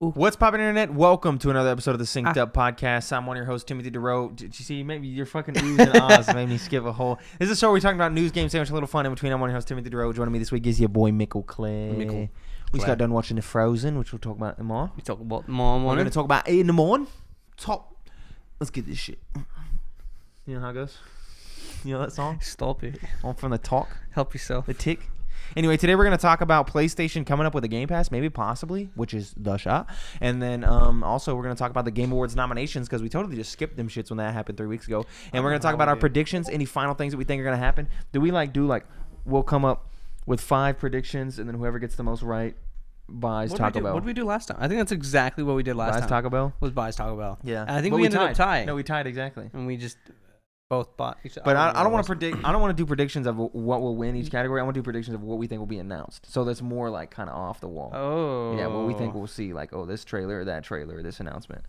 What's poppin' internet? Welcome to another episode of the Synced Up Podcast. I'm one of your hosts, Timothy DeRoe. Did you see? Maybe your fucking oohs and ahs made me skip a whole. This is a show where we're talking about news, games, sandwich, a little fun in between. I'm one of your hosts, Timothy DeRoe. Joining me this week is your boy, Mickle Clay. We just got done watching The Frozen, which we'll talk about tomorrow. We talk about tomorrow morning. We're going to talk about 8 in the morning. Top. Let's get this shit. You know how it goes? You know that song? Stop it. On from the talk. Help yourself. The tick. Anyway, today we're going to talk about PlayStation coming up with a Gamepass, maybe possibly, which is the shot. And then also we're going to talk about the Game Awards nominations because we totally just skipped them shits when that happened 3 weeks ago. And we're going to talk about our predictions, any final things that we think are going to happen. We'll come up with 5 predictions, and then whoever gets the most right buys Taco Bell. What did we do last time? I think that's exactly what we did last time. Buys Taco Bell? Was buys Taco Bell. Yeah. And I think we ended up tying. No, we tied exactly. And we just both bought each other. But I don't want to predict. I don't want to do predictions of what will win each category. I want to do predictions of what we think will be announced. So that's more like kind of off the wall. Oh. Yeah, what we think we'll see, like, oh, this trailer, that trailer, this announcement.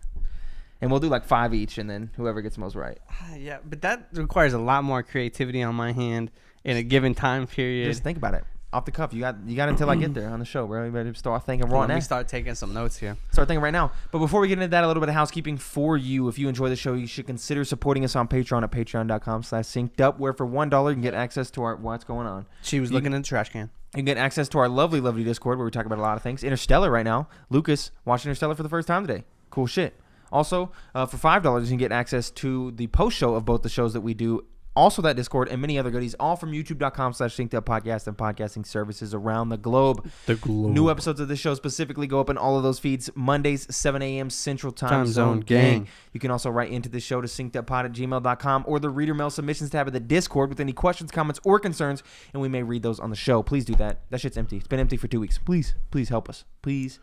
And we'll do like 5 each, and then whoever gets the most right. Yeah, but that requires a lot more creativity on my hand in a given time period. Just think about it. Off the cuff, you got until I get there on the show, bro. You better start thinking right now. Let me start taking some notes here. Start thinking right now. But before we get into that, a little bit of housekeeping for you. If you enjoy the show, you should consider supporting us on Patreon at patreon.com/syncedup, where for $1 you can get access to our what's going on. She was looking in the trash can. You can get access to our lovely, lovely Discord where we talk about a lot of things. Interstellar right now. Lucas watching Interstellar for the first time today. Cool shit. Also, for $5 you can get access to the post show of both the shows that we do. Also that Discord and many other goodies, all from youtube.com/synceduppodcast and podcasting services around the globe. New episodes of this show specifically go up in all of those feeds Mondays, 7 a.m. Central Time Zone gang. You can also write into the show to synceduppod@gmail.com or the reader mail submissions tab of the Discord with any questions, comments, or concerns, and we may read those on the show. Please do that. That shit's empty. It's been empty for 2 weeks. Please help us. Please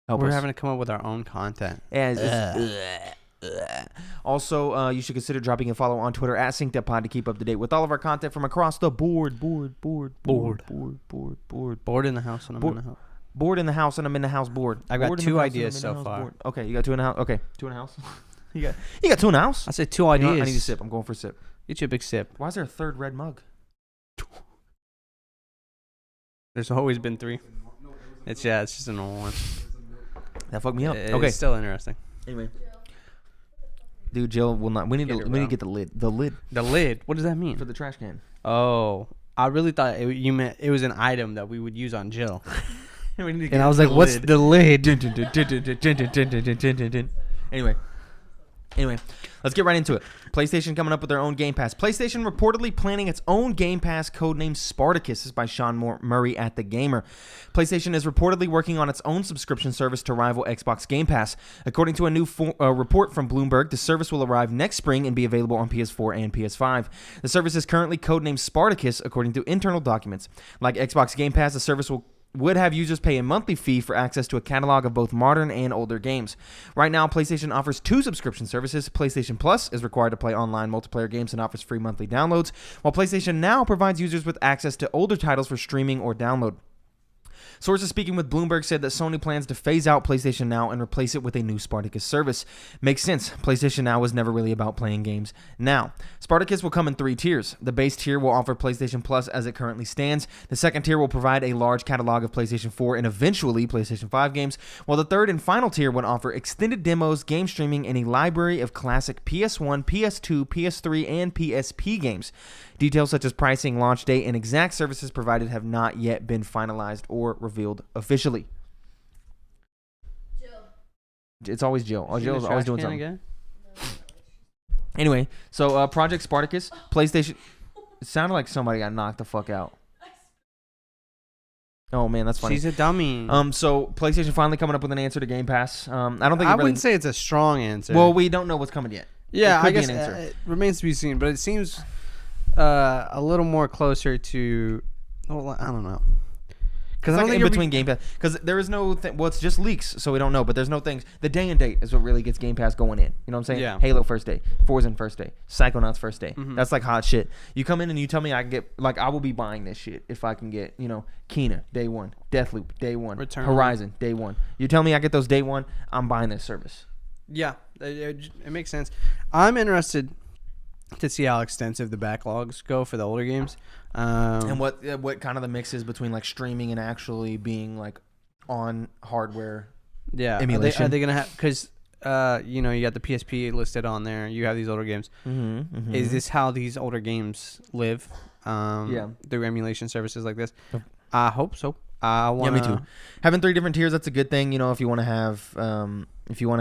help us. We're having to come up with our own content. Also, you should consider dropping a follow on Twitter at synceduppod to keep up to date with all of our content from across the board. Bored in the house and I'm in the house. Bored in the house and I'm in the house bored. I've got 2 ideas so far. Bored. Okay, you got 2 in the house. Okay, 2 in the house. you got 2 in the house. I said 2 ideas. You know, I need a sip. I'm going for a sip. Get you a big sip. Why is there a 3rd red mug? There's always been 3. It's just a normal one. That fucked me up. Okay, still interesting. Anyway. Dude, Jill will not. We need to get the lid. The lid. What does that mean? For the trash can. Oh, I really thought you meant it was an item that we would use on Jill. And I was like, "What's the lid?" Anyway, let's get right into it. PlayStation coming up with their own Game Pass. PlayStation reportedly planning its own Game Pass, codenamed Spartacus. This is by Sean Murray at The Gamer. PlayStation is reportedly working on its own subscription service to rival Xbox Game Pass. According to a new report from Bloomberg, the service will arrive next spring and be available on PS4 and PS5. The service is currently codenamed Spartacus, according to internal documents. Like Xbox Game Pass, the service would have users pay a monthly fee for access to a catalog of both modern and older games. Right now, PlayStation offers 2 subscription services. PlayStation Plus is required to play online multiplayer games and offers free monthly downloads, while PlayStation Now provides users with access to older titles for streaming or download. Sources speaking with Bloomberg said that Sony plans to phase out PlayStation Now and replace it with a new Spartacus service. Makes sense. PlayStation Now was never really about playing games. Now, Spartacus will come in 3 tiers. The base tier will offer PlayStation Plus as it currently stands. The second tier will provide a large catalog of PlayStation 4 and eventually PlayStation 5 games, while the third and final tier would offer extended demos, game streaming, and a library of classic PS1, PS2, PS3, and PSP games. Details such as pricing, launch date, and exact services provided have not yet been finalized or revealed officially. Jill. It's always Jill. Oh, Jill's always doing something. Again? Anyway, so Project Spartacus, PlayStation. It sounded like somebody got knocked the fuck out. Oh man, that's funny. She's a dummy. So PlayStation finally coming up with an answer to Game Pass. I don't think I wouldn't say it's a strong answer. Well, we don't know what's coming yet. Yeah, I guess it remains to be seen, but it seems a little more closer to. Well, I don't know. Because like in between Game Pass, because there is no well, it's just leaks, so we don't know. But there's no things. The day and date is what really gets Game Pass going in. You know what I'm saying? Yeah. Halo first day, Forza first day, Psychonauts first day. Mm-hmm. That's like hot shit. You come in and you tell me I can get I will be buying this shit if I can get Kena day 1, Deathloop day 1, Horizon day 1. You tell me I get those day 1, I'm buying this service. Yeah, it makes sense. I'm interested to see how extensive the backlogs go for the older games. And what kind of the mix is between like streaming and actually being like on hardware Yeah. emulation. Are they gonna have? Because you know, you got the PSP listed on there. You have these older games. Is this how these older games live? Through emulation services like this. I hope so. I want. Yeah, me too. Having 3 different tiers, that's a good thing. You know, if you want to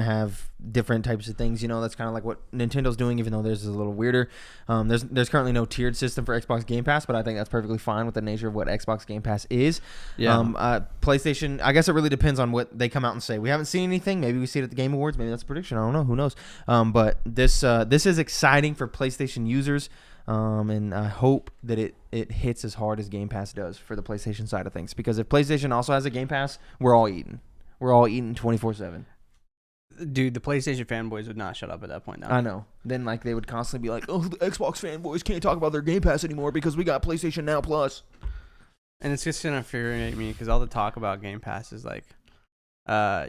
have different types of things, you know, that's kind of like what Nintendo's doing, even though theirs is a little weirder. There's currently no tiered system for Xbox Game Pass, but I think that's perfectly fine with the nature of what Xbox Game Pass is. Yeah. PlayStation, I guess it really depends on what they come out and say. We haven't seen anything. Maybe we see it at the Game Awards. Maybe that's a prediction. I don't know. Who knows? But this is exciting for PlayStation users. And I hope that it hits as hard as Game Pass does for the PlayStation side of things. Because if PlayStation also has a Game Pass, we're all eating. We're all eating 24/7. Dude, the PlayStation fanboys would not shut up at that point. I know. Then like they would constantly be like, "Oh, the Xbox fanboys can't talk about their Game Pass anymore because we got PlayStation Now Plus." And it's just gonna infuriate me because all the talk about Game Pass is like,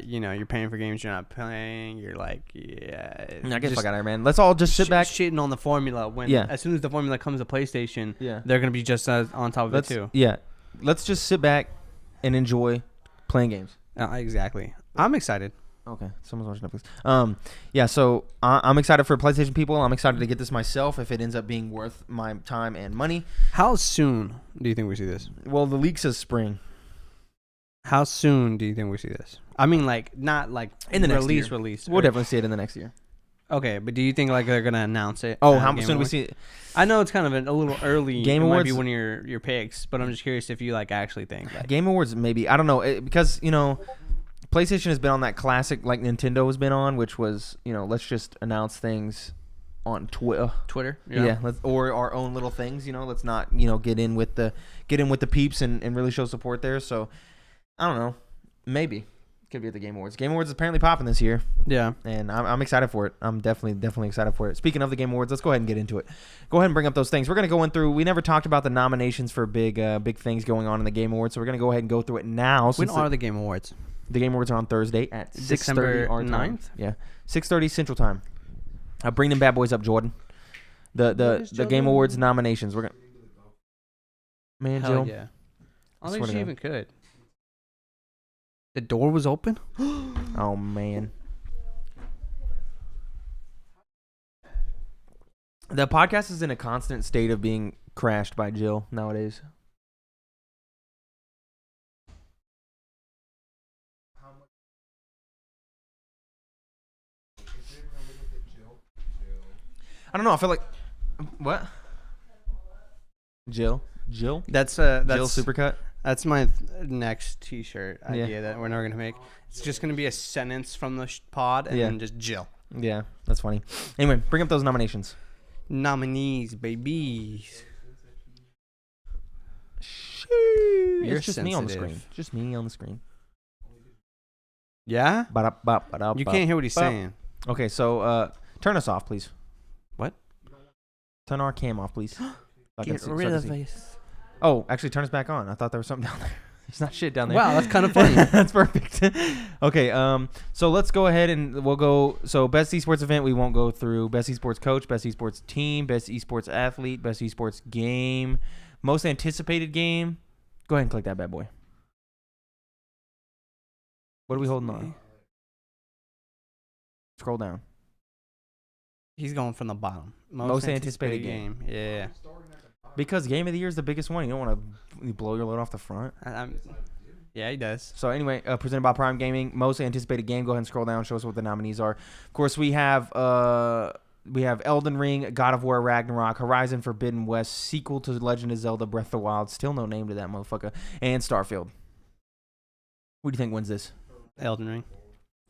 you know, you're paying for games you're not playing. You're like, yeah. I guess fuck out of here, man. Let's all just sit back. Shitting on the formula when as soon as the formula comes to PlayStation, they're gonna be just as on top of it too. Yeah. Let's just sit back and enjoy playing games. Exactly. I'm excited. Okay, someone's watching Netflix. Yeah, so I'm excited for PlayStation people. I'm excited to get this myself if it ends up being worth my time and money. How soon do you think we see this? Well, the leak says spring. How soon do you think we see this? I mean, like, not like in the release. We'll definitely see it in the next year. Okay, but do you think like they're gonna announce it? Oh, how soon do we see it? I know it's kind of a little early. Game Awards might be one of your picks, but I'm just curious if you like actually think that. Game Awards maybe. I don't know because you know. PlayStation has been on that classic like Nintendo has been on, which was, you know, let's just announce things on Twitter. Yeah, or our own little things, you know. Let's not, you know, get in with the peeps and really show support there. So I don't know, maybe could be at the Game Awards. Game Awards is apparently popping this year. Yeah, and I'm excited for it. I'm definitely excited for it. Speaking of the Game Awards, let's go ahead and get into it. Go ahead and bring up those things. We're gonna go in through. We never talked about the nominations for big things going on in the Game Awards, so we're gonna go ahead and go through it now. When are the Game Awards? The Game Awards are on Thursday at 6:30 December our time. 9th? Yeah, 6:30 Central Time. Bring them bad boys up, Jordan. The Game Awards nominations. We're gonna. Man, Hell Jill. yeah. I don't think she even could. The door was open. Oh man. The podcast is in a constant state of being crashed by Jill nowadays. I don't know. I feel like what? Jill. That's Jill Supercut. That's my next T-shirt idea that we're never gonna make. It's just gonna be a sentence from the pod and then just Jill. Yeah, that's funny. Anyway, bring up those nominations. Nominees, babies. You're just me on the screen. Just me on the screen. Yeah? You can't hear what he's saying. Okay, so turn us off, please. What? Turn our cam off, please. Get rid of this. Oh, actually, turn us back on. I thought there was something down there. There's not shit down there. Wow, that's kind of funny. That's perfect. Okay, so let's go ahead and we'll go. So best esports event, we won't go through. Best esports coach, best esports team, best esports athlete, best esports game, most anticipated game. Go ahead and click that bad boy. What are we holding on? Scroll down. He's going from the bottom. Most anticipated game. Yeah. Because Game of the Year is the biggest one. You don't want to blow your load off the front. Yeah, he does. So anyway, presented by Prime Gaming, most anticipated game. Go ahead and scroll down. Show us what the nominees are. Of course, we have Elden Ring, God of War, Ragnarok, Horizon Forbidden West, sequel to Legend of Zelda: Breath of the Wild. Still no name to that motherfucker. And Starfield. What do you think wins this? Elden Ring.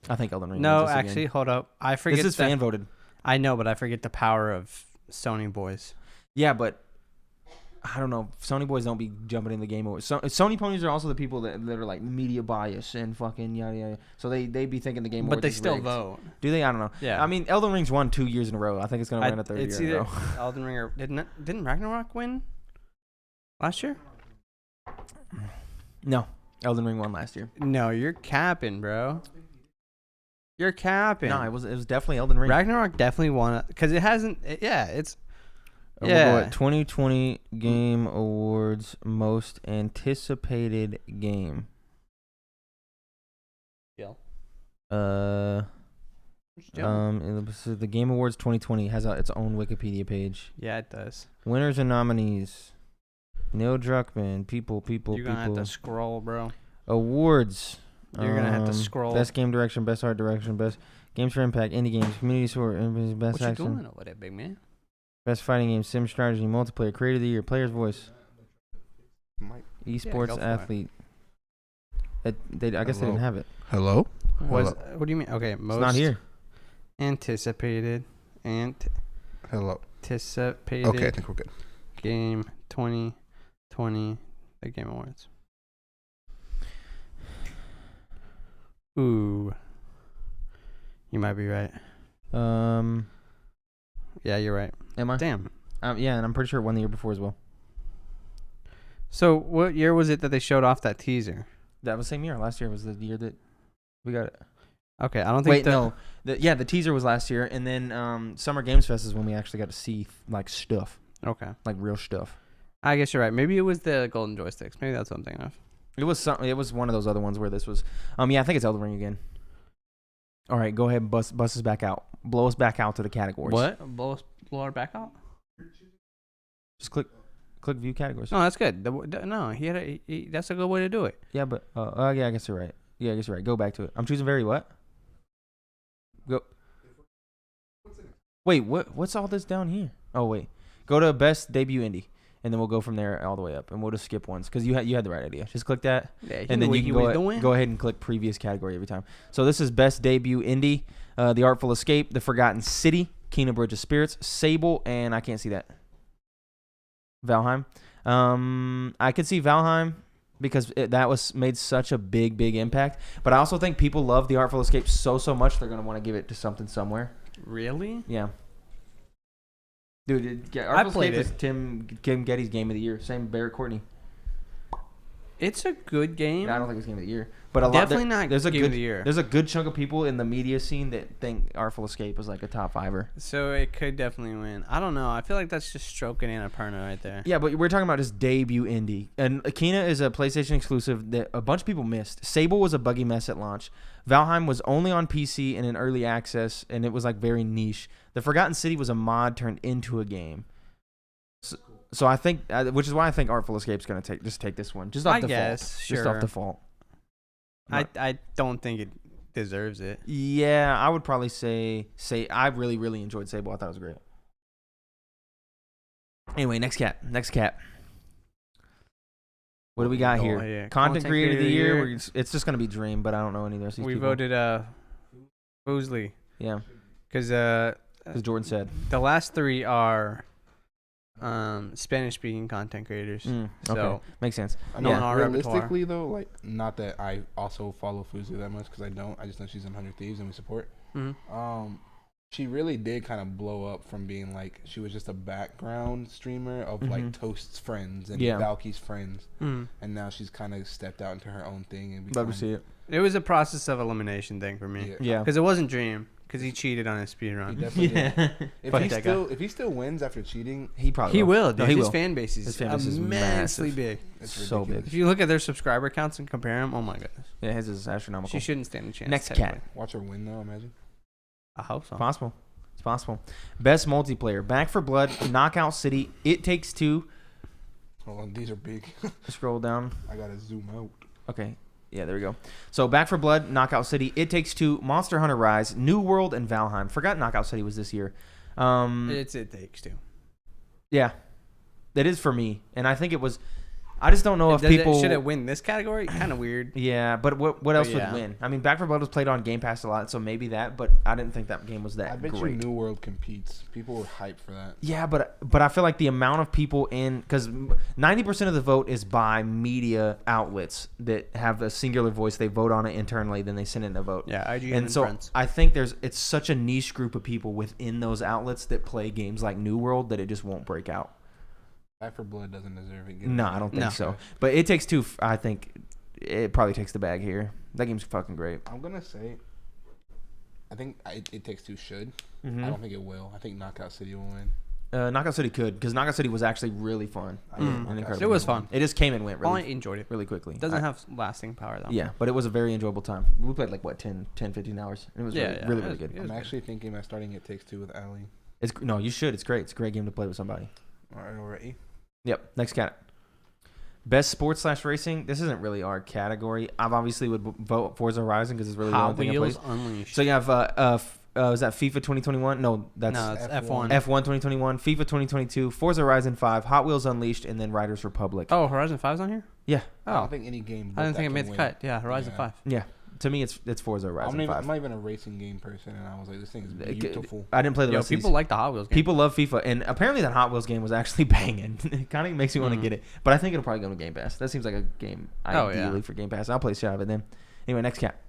I think Elden Ring. No, wins this actually, again. hold up. I forget. This is fan voted. I know, but I forget the power of Sony boys. Yeah, but I don't know. Sony boys don't be jumping in the Game Awards. Sony ponies are also the people that are like media bias and fucking yada yada. So they be thinking the Game Awards. But they is still rigged. vote. Do they? I don't know. Yeah. I mean, Elden Ring's won 2 years in a row. I think it's gonna win a third year in a row. Elden Ring or didn't Ragnarok win last year? No, Elden Ring won last year. No, you're capping, bro. You're capping. No, it was definitely Elden Ring. Ragnarok definitely won it because it hasn't. It's. We'll go at 2020 Game Awards most anticipated game. Jill. The Game Awards 2020 has its own Wikipedia page. Yeah, it does. Winners and nominees. Neil Druckmann. People. You're gonna have to scroll, bro. Awards. You're gonna have to scroll. Best game direction, best art direction, best games for impact, indie games, community support, best what action. you doing over there, big man? Best fighting game, sim strategy, multiplayer, creator of the year, player's voice, esports athlete. I guess they didn't have it. Hello? What do you mean? Okay, most It's not here. anticipated. Hello. Anticipated. Okay, I think we're good. Game 2020, the Game Awards. Ooh. You might be right. Yeah, you're right. Am I? Damn. Yeah, and I'm pretty sure it won the year before as well. So, what year was it that they showed off that teaser? That was the same year. Last year was the year that we got it. Okay, I don't think. The teaser was last year, and then Summer Games Fest is when we actually got to see like stuff, Okay. like real stuff. I guess you're right. Maybe it was the golden joysticks. Maybe that's what I'm thinking of. It was one of those other ones where this was. Yeah, I think it's Elden Ring again. All right, go ahead and bust us back out. Blow us back out to the categories. What? Blow our back out? Just click view categories. No, that's good. No, that's a good way to do it. Yeah, but yeah, I guess you're right. Yeah, I guess you're right. Go back to it. I'm choosing very what? Go. Wait, what's all this down here? Oh wait, go to best debut indie, and then we'll go from there all the way up, and we'll just skip ones because you had the right idea. Just click that, and then you can go ahead and click previous category every time. So this is best debut indie, The Artful Escape, The Forgotten City, Kena Bridge of Spirits, Sable, and I can't see that. Valheim. I could see Valheim because that was made such a big impact. But I also think people love The Artful Escape so much they're gonna want to give it to something somewhere. Really? Yeah. Dude, Artful Escape is Tim Getty's game of the year. Same Barrett Courtney. It's a good game. I don't think it's game of the year, but definitely not game of the year. There's a good chunk of people in the media scene that think Artful Escape is like a top fiver. So it could definitely win. I don't know. I feel like that's just stroking Annapurna right there. Yeah, but we're talking about just debut indie. And Kena is a PlayStation exclusive that a bunch of people missed. Sable was a buggy mess at launch. Valheim was only on PC and in early access, and it was like very niche. The Forgotten City was a mod turned into a game. So I think, which is why I think Artful Escape's gonna take this one, just off default. Guess, sure. Just off default. I don't think it deserves it. Yeah, I would probably say I really enjoyed Sable. I thought it was great. Anyway, next cat. What do we got here? Yeah. Content creator of the year. It's just gonna be Dream, but I don't know any of those. We people. voted Boozley. Yeah, because Jordan said the last three are Spanish-speaking content creators. Okay, so makes sense. I mean, realistically though, like, not that I also follow Fuzu that much because I don't. I just know she's in 100 Thieves and we support. Mm-hmm. She really did kind of blow up from being like she was just a background streamer of like Toast's friends and Valky's friends, and now she's kind of stepped out into her own thing and love to see it. It was a process of elimination thing for me. Yeah, because it wasn't Dream. Because he cheated on his speedrun. If he still wins after cheating, he probably will. Dude. No, his fan base is immensely big. It's so big. If you look at their subscriber counts and compare them, oh my goodness. Yeah, his is astronomical. She shouldn't stand a chance. Next cat. Watch her win though. Imagine. I hope so. It's possible. Best multiplayer: Back 4 Blood, Knockout City, It Takes Two. Hold on, these are big. Scroll down. I gotta zoom out. Okay. Yeah, there we go. So Back 4 Blood, Knockout City, It Takes Two, Monster Hunter Rise, New World, and Valheim. Forgot Knockout City was this year. It Takes Two. Yeah, it is for me, and I think it was. I just don't know if people should it win this category. Kind of weird. Yeah, but what else would win? I mean, Back 4 Blood was played on Gamepass a lot, so maybe that. But I didn't think that game was that great. I bet you New World competes. People were hyped for that. Yeah, but I feel like the amount of people because 90% of the vote is by media outlets that have a singular voice. They vote on it internally, then they send it in a vote. Yeah, IGN and so friends. I think it's such a niche group of people within those outlets that play games like New World that it just won't break out. Back 4 Blood doesn't deserve it. No, I don't think so. But It Takes Two, I think it probably takes the bag here. That game's fucking great. I'm gonna say, I think It Takes Two should. Mm-hmm. I don't think it will. I think Knockout City will win. Knockout City could, because Knockout City was actually really fun. It was fun. It just came and went I enjoyed it really quickly. It doesn't have lasting power, though. Yeah, but it was a very enjoyable time. We played like, 10, 15 hours. And it was really good. I'm actually thinking about starting It Takes Two with Allie. No, you should. It's great. It's a great game to play with somebody. All right, already. Yep. Next cat. Best sports / racing. This isn't really our category. I obviously would vote Forza Horizon because it's really the only thing I play. Unleashed. So you have is that FIFA 2021? No, that's it's F1. F1 2021, FIFA 2022, Forza Horizon 5, Hot Wheels Unleashed, and then Riders Republic. Oh, Horizon 5's on here? Yeah. I don't think any game. I didn't think it made the cut. Yeah, Horizon 5. Yeah. To me, it's Forza Horizon 5. I'm not even a racing game person, and I was like, this thing is beautiful. I didn't play the rest of these. People like the Hot Wheels game. People love FIFA, and apparently that Hot Wheels game was actually banging. It kind of makes me want to get it, but I think it'll probably go to Game Pass. That seems like a game ideally for Game Pass. I'll play a shot of it then. Anyway, next cat.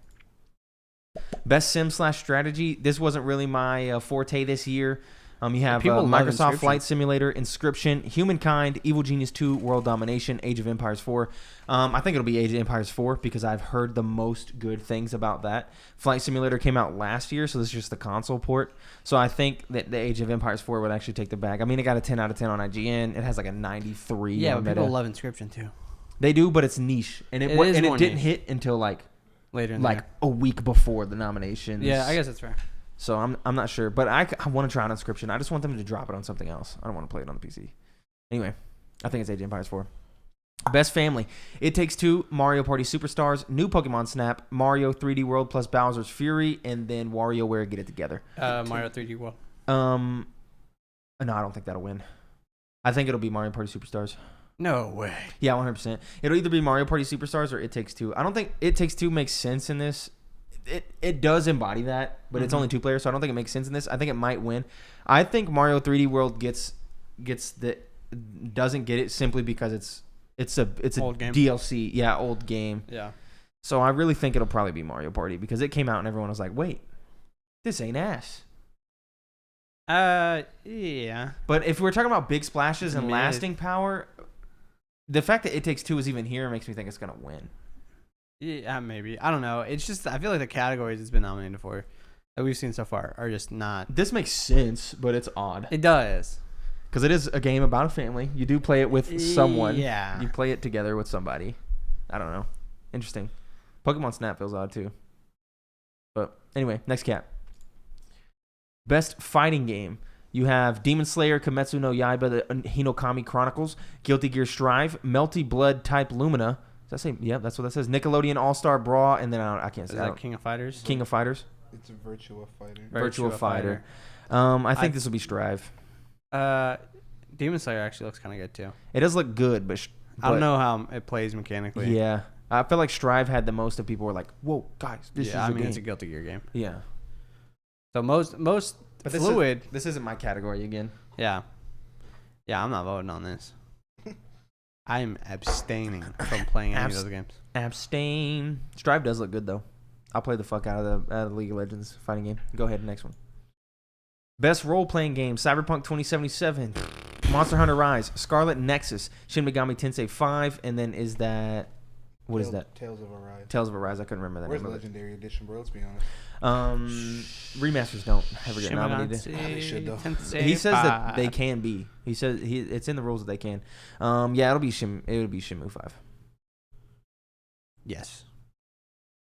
Best sim / strategy. This wasn't really my forte this year. You have Microsoft Flight Simulator, Inscription, Humankind, Evil Genius 2, World Domination, Age of Empires 4. I think it'll be Age of Empires 4 because I've heard the most good things about that. Flight Simulator came out last year, so this is just the console port. So I think that the Age of Empires 4 would actually take the bag. I mean, it got a 10 out of 10 on IGN. It has like a 93. Yeah, but people love Inscription too. They do, but it's niche, and it didn't hit until like later, in a week before the nominations. Yeah, I guess that's fair. So I'm not sure, but I want to try out Inscription. I just want them to drop it on something else. I don't want to play it on the PC. Anyway, I think it's Age of Empires 4. Best family. It Takes Two, Mario Party Superstars, New Pokemon Snap, Mario 3D World plus Bowser's Fury, and then WarioWare Get It Together. Mario 3D World. No, I don't think that'll win. I think it'll be Mario Party Superstars. No way. Yeah, 100%. It'll either be Mario Party Superstars or It Takes Two. I don't think It Takes Two makes sense in this. It does embody that, but it's only 2 players, so I don't think it makes sense in this. I think it might win. I think Mario 3D World doesn't get it simply because it's a old game. DLC, old game. Yeah. So I really think it'll probably be Mario Party because it came out and everyone was like, "Wait, this ain't ass." Yeah. But if we're talking about big splashes and lasting power, the fact that It Takes Two is even here makes me think it's gonna win. Yeah, maybe. I don't know. It's just I feel like the categories it's been nominated for that we've seen so far are just not. This makes sense, but it's odd. It does. Because it is a game about a family. You do play it with someone. Yeah. You play it together with somebody. I don't know. Interesting. Pokemon Snap feels odd too. But anyway, next cat. Best fighting game. You have Demon Slayer, Kimetsu no Yaiba, the Hinokami Chronicles, Guilty Gear Strive, Melty Blood Type Lumina. Does that say? Yeah, that's what that says. Nickelodeon All-Star Brawl, and then I can't say. Is that King of Fighters? King of Fighters. It's a Virtua Fighter. Virtua Fighter. I think this will be Strive. Demon Slayer actually looks kind of good too. It does look good, but I don't know how it plays mechanically. Yeah, I feel like Strive had the most of people were like, "Whoa, guys, this is a game." It's a Guilty Gear game. Yeah. So most but fluid. This isn't my category again. Yeah. Yeah, I'm not voting on this. I'm abstaining from playing any of those games. Abstain. Strive does look good though. I'll play the fuck out of the League of Legends fighting game. Go ahead, next one. Best role-playing game: Cyberpunk 2077, Monster Hunter Rise, Scarlet Nexus, Shin Megami Tensei 5, and then is that what is that? Tales of Arise. Tales of Arise. I couldn't remember that. Where's the Legendary Edition, bro? Let's be honest. Remasters don't ever get nominated. They should though. He says that they can be. He says it's in the rules that they can. Yeah, it'll be Shenmue 5. Yes.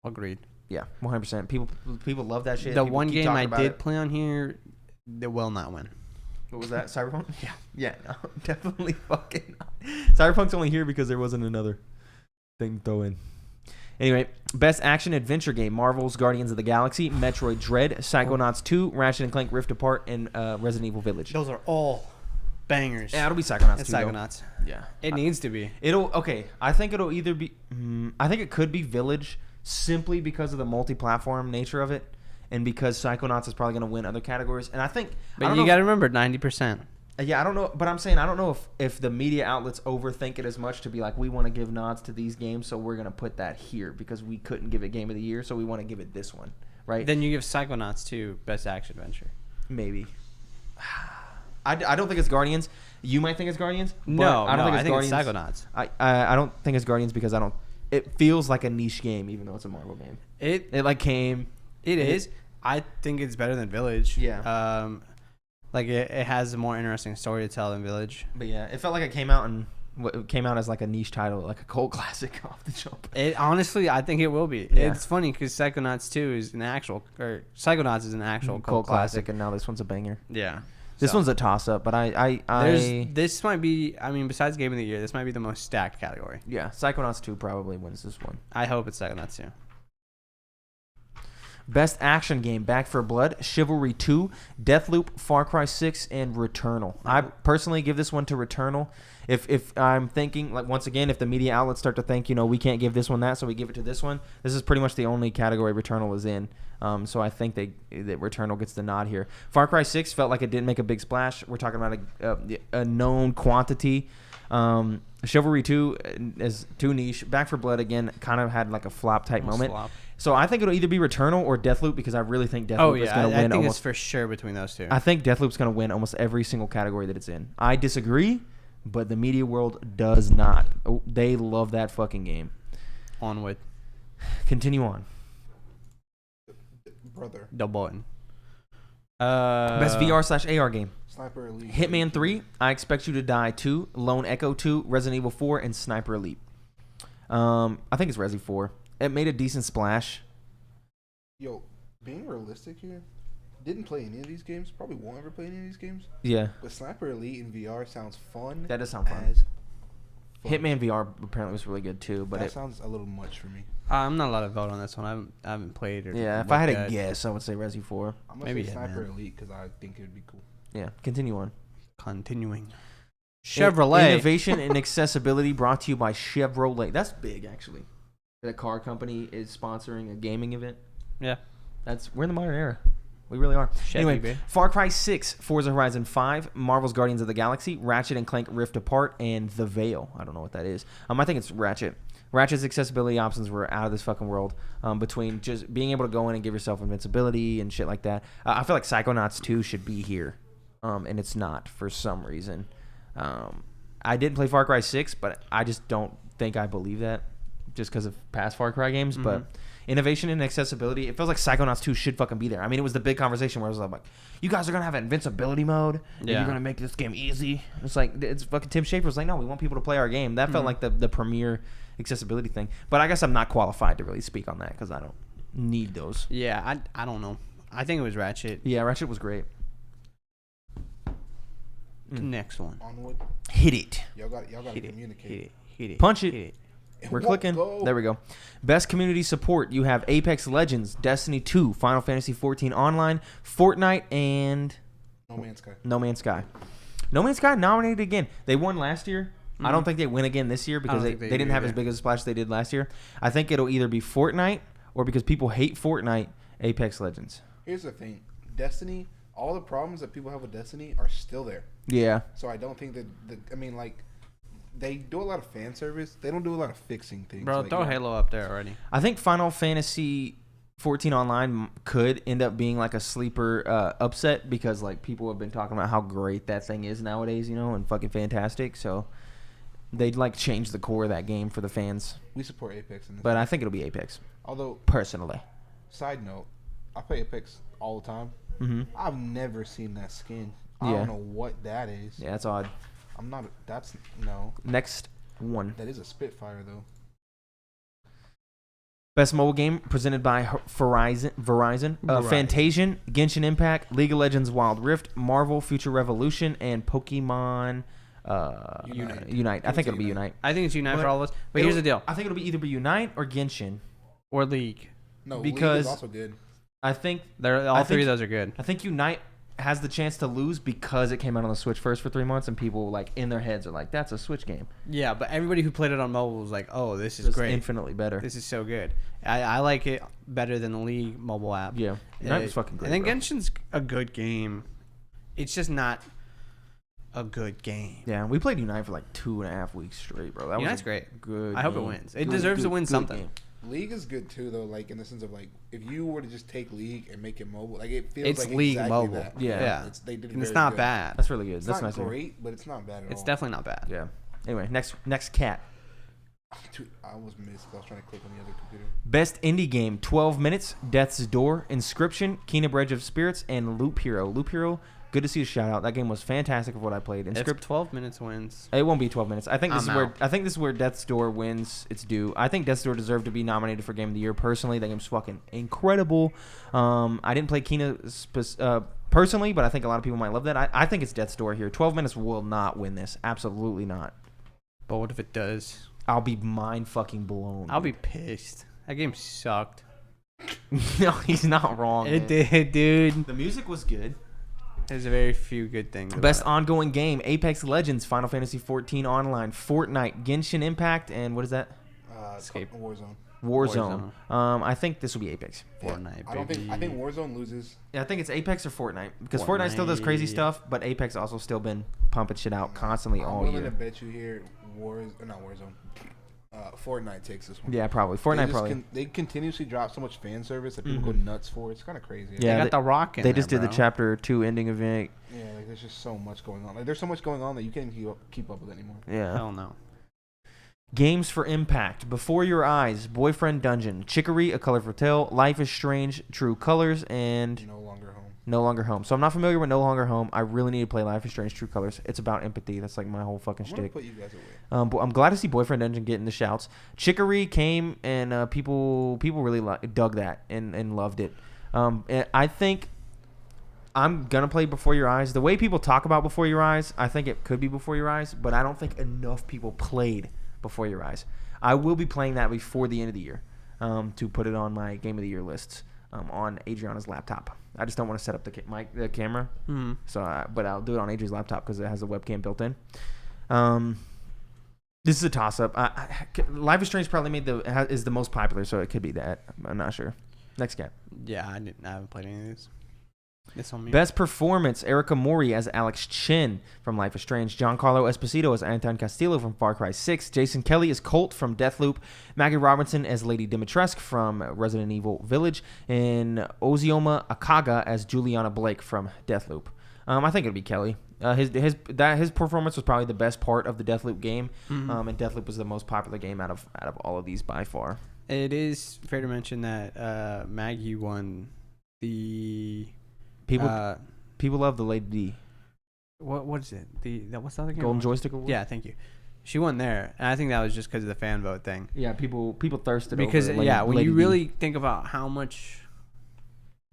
Agreed. Yeah, 100%. People love that shit. The People one keep game I talking did about it. play on here, they will not win. What was that? Cyberpunk? Yeah. Yeah, no, definitely fucking not. Cyberpunk's only here because there wasn't another thing to throw in. Anyway, best action adventure game: Marvel's Guardians of the Galaxy, Metroid Dread, Psychonauts 2, Ratchet & Clank Rift Apart, and Resident Evil Village. Those are all bangers. Yeah, it'll be Psychonauts 2. It's Psychonauts. Though. Yeah. It needs to be. I think it'll either be... I think it could be Village simply because of the multi-platform nature of it and because Psychonauts is probably going to win other categories. And I think... But you got to remember, 90%. Yeah, I don't know, but I'm saying I don't know if the media outlets overthink it as much to be like, we want to give nods to these games, so we're going to put that here because we couldn't give it Game of the Year, so we want to give it this one, right? Then you give Psychonauts to Best Action Adventure. Maybe. I don't think it's Guardians. You might think it's Guardians. No, I don't think it's Guardians. It's Psychonauts. I don't think it's Guardians because it feels like a niche game, even though it's a Marvel game. It like came. It is. I think it's better than Village. Yeah. Like it has a more interesting story to tell than Village. But yeah, it felt like it came out as like a niche title, like a cult classic off the jump. It honestly, I think it will be. Yeah. It's funny because Psychonauts 2 is Psychonauts is an actual cult classic, and now this one's a banger. Yeah. This one's a toss up, but this might be. I mean, besides Game of the Year, this might be the most stacked category. Yeah, Psychonauts 2 probably wins this one. I hope it's Psychonauts 2. Best action game: Back 4 Blood, Chivalry 2, Deathloop, Far Cry 6, and Returnal. I personally give this one to Returnal. If I'm thinking, like, once again, if the media outlets start to think, we can't give this one that, so we give it to this one. This is pretty much the only category Returnal is in. So I think that Returnal gets the nod here. Far Cry 6 felt like it didn't make a big splash. We're talking about a known quantity. Chivalry 2 is too niche. Back 4 Blood, again, kind of had like a flop type moment. Slop. So I think it'll either be Returnal or Deathloop because I really think Deathloop is going to win. I think it's for sure between those two. I think Deathloop's going to win almost every single category that it's in. I disagree, but the media world does not. They love that fucking game. Onward. Continue on. Brother. The button. Best VR/AR game. Sniper Elite. Hitman 3, I Expect You to Die 2, Lone Echo 2, Resident Evil 4, and Sniper Elite. I think it's Resi 4. It made a decent splash. Yo, being realistic here, didn't play any of these games. Probably won't ever play any of these games. Yeah. But Sniper Elite in VR sounds fun. That does sound fun. Hitman VR apparently was really good too, but that sounds a little much for me. I'm not allowed to vote on this one. I haven't played it. Yeah, if I had to guess, I would say Resi 4. I'm gonna say Sniper Elite because I think it would be cool. Yeah, continue on. Continuing. Chevrolet. Innovation and accessibility brought to you by Chevrolet. That's big, actually. That a car company is sponsoring a gaming event. Yeah. We're in the modern era. We really are. Chevy, anyway, babe. Far Cry 6, Forza Horizon 5, Marvel's Guardians of the Galaxy, Ratchet & Clank Rift Apart, and The Veil. I don't know what that is. I think it's Ratchet. Ratchet's accessibility options were out of this fucking world between just being able to go in and give yourself invincibility and shit like that. I feel like Psychonauts 2 should be here, and it's not for some reason. I didn't play Far Cry 6, but I just don't think I believe that just because of past Far Cry games. Mm-hmm. But innovation and accessibility, it feels like Psychonauts 2 should fucking be there. I mean, it was the big conversation where I was like, you guys are going to have an invincibility mode, and you're going to make this game easy. It's like, it's fucking Tim Schafer's like, no, we want people to play our game. That felt like the premier accessibility thing. But I guess I'm not qualified to really speak on that because I don't need those. Yeah, I don't know. I think it was Ratchet. Yeah, Ratchet was great. Next one. Onward. Hit it. Y'all got to communicate. Hit it. Punch it. It We're won't clicking. go. There we go. Best community support. You have Apex Legends, Destiny 2, Final Fantasy 14 Online, Fortnite, and No Man's Sky. No Man's Sky. No Man's Sky nominated again. They won last year. I don't think they win again this year because they didn't have as big of a splash as they did last year. I think it'll either be Fortnite or because people hate Fortnite, Apex Legends. Here's the thing. Destiny, all the problems that people have with Destiny are still there. Yeah. So I don't think that they do a lot of fan service. They don't do a lot of fixing things. Bro, throw Halo up there already. I think Final Fantasy 14 Online could end up being like a sleeper upset because like people have been talking about how great that thing is nowadays, and fucking fantastic. So they'd like change the core of that game for the fans. We support Apex in this. But I think it'll be Apex. Although, personally. Side note, I play Apex all the time. Mm-hmm. I've never seen that skin. I don't know what that is. Yeah, that's odd. I'm not. That's no. Next one. That is a Spitfire though. Best mobile game presented by Verizon. Fantasian, Genshin Impact, League of Legends Wild Rift, Marvel Future Revolution, and Pokemon Unite. I think it'll be Unite. I think it's Unite for all of us. But here's the deal. I think it'll be either be Unite or Genshin. Or League. No, because League is also good. I think all three of those are good. I think Unite has the chance to lose because it came out on the Switch first for 3 months, and people like in their heads are like, "That's a Switch game." Yeah, but everybody who played it on mobile was like, "Oh, this is great, infinitely better. This is so good." I like it better than the League mobile app. Yeah, Unite was fucking great. And then Genshin's a good game. It's just not a good game. Yeah, we played Unite for like 2.5 weeks straight, bro. Unite's great. Good. I hope it wins. It deserves to win something. Game. League is good too, though. Like in the sense of like, if you were to just take League and make it mobile, like it feels it's like League exactly mobile. That. Yeah. They did it and it's very not good. bad. That's really good. It's That's not nice. Great, but it's not bad at all. It's definitely not bad. Yeah. Anyway, next cat. Dude, I almost missed. I was trying to click on the other computer. Best indie game: 12 Minutes, Death's Door, Inscription, Kena Bridge of Spirits, and Loop Hero. Loop Hero Good to see a shout out. That game was fantastic of what I played. It's 12 minutes wins. It won't be 12 minutes. I think this I'm out. is where Death's Door wins its due. I think Death's Door deserved to be nominated for Game of the Year. Personally, that game's fucking incredible. I didn't play Kena personally, but I think a lot of people might love that. I think it's Death's Door here. 12 minutes will not win this. Absolutely not. But what if it does? I'll be mind fucking blown. I'll be pissed. That game sucked. No, he's not wrong. It did, dude. The music was good. There's very few good things. Best ongoing game: Apex Legends, Final Fantasy 14 Online, Fortnite, Genshin Impact, and what is that? Escape. Warzone. I think this will be Apex. Fortnite. I think Warzone loses. Yeah, I think it's Apex or Fortnite because Fortnite still does crazy stuff, but Apex also still been pumping shit out constantly all year. I'm willing to bet you here, Warzone. Fortnite takes this one. Yeah, probably. Fortnite they continuously drop so much fan service that people go nuts for. It's kind of crazy. Yeah, they got the rock in They there, just did the Chapter 2 ending event. Yeah, like there's just so much going on. Like there's so much going on that you can't keep up with anymore. Yeah. Hell no. Games for Impact: Before Your Eyes, Boyfriend Dungeon, Chicory: A Colorful Tale, Life is Strange, True Colors, and No Longer Home. So I'm not familiar with No Longer Home. I really need to play Life is Strange: True Colors. It's about empathy. That's like my whole fucking shtick. Put you guys away. But I'm glad to see Boyfriend Dungeon getting the shouts. Chicory came and people really dug that and loved it. And I think I'm gonna play Before Your Eyes. The way people talk about Before Your Eyes, I think it could be Before Your Eyes, but I don't think enough people played Before Your Eyes. I will be playing that before the end of the year to put it on my Game of the Year lists on Adriana's laptop. I just don't want to set up the camera, but I'll do it on Adriana's laptop because it has a webcam built in. This is a toss-up. Life is Strange probably is the most popular, so it could be that. I'm not sure. Next guy. Yeah, I haven't played any of these. It's on me. Best performance: Erica Mori as Alex Chen from Life is Strange, Giancarlo Esposito as Anton Castillo from Far Cry 6, Jason Kelly as Colt from Deathloop, Maggie Robertson as Lady Dimitrescu from Resident Evil Village, and Ozioma Akaga as Juliana Blake from Deathloop. I think it'll be Kelly. His performance was probably the best part of the Deathloop game, and Deathloop was the most popular game out of all of these by far. It is fair to mention that Maggie won the. People love the Lady D. What is it? What's the other game? Golden Joystick Award? Yeah, thank you. She won there, and I think that was just because of the fan vote thing. Yeah, people thirsted because over when Lady you D. really think about how much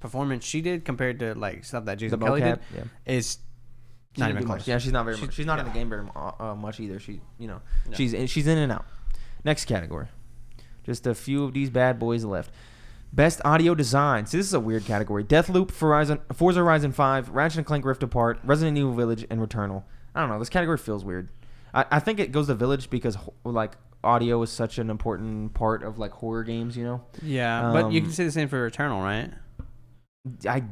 performance she did compared to like stuff that Jason Kelly did, it's not even close. Yeah, she's not very much. She's not in the game very much either. She's in and out. Next category. Just a few of these bad boys left. Best audio design. See, this is a weird category. Deathloop, Forza Horizon 5, Ratchet & Clank Rift Apart, Resident Evil Village, and Returnal. I don't know. This category feels weird. I think it goes to Village because like audio is such an important part of like horror games, you know? Yeah, but you can say the same for Returnal, right?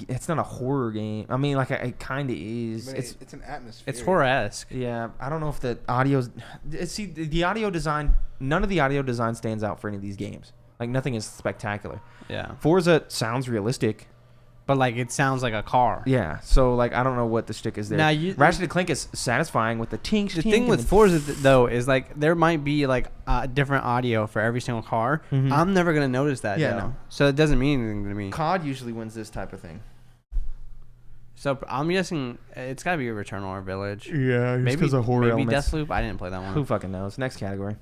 It's not a horror game. I mean, like it kind of is. It's an atmosphere. It's horror-esque. Yeah, I don't know if the audio's. See, the audio design. None of the audio design stands out for any of these games. Like nothing is spectacular. Yeah. Forza sounds realistic, but like it sounds like a car. Yeah. So like I don't know what the shtick is there. Now Ratchet & Clank is satisfying with the tink. The thing with Forza though is like there might be like different audio for every single car. Mm-hmm. I'm never gonna notice that. Yeah. No. So it doesn't mean anything to me. COD usually wins this type of thing. So I'm guessing it's gotta be a Returnal or Village. Yeah. Maybe because of horror maybe elements. Deathloop. I didn't play that one. Who fucking knows? Next category.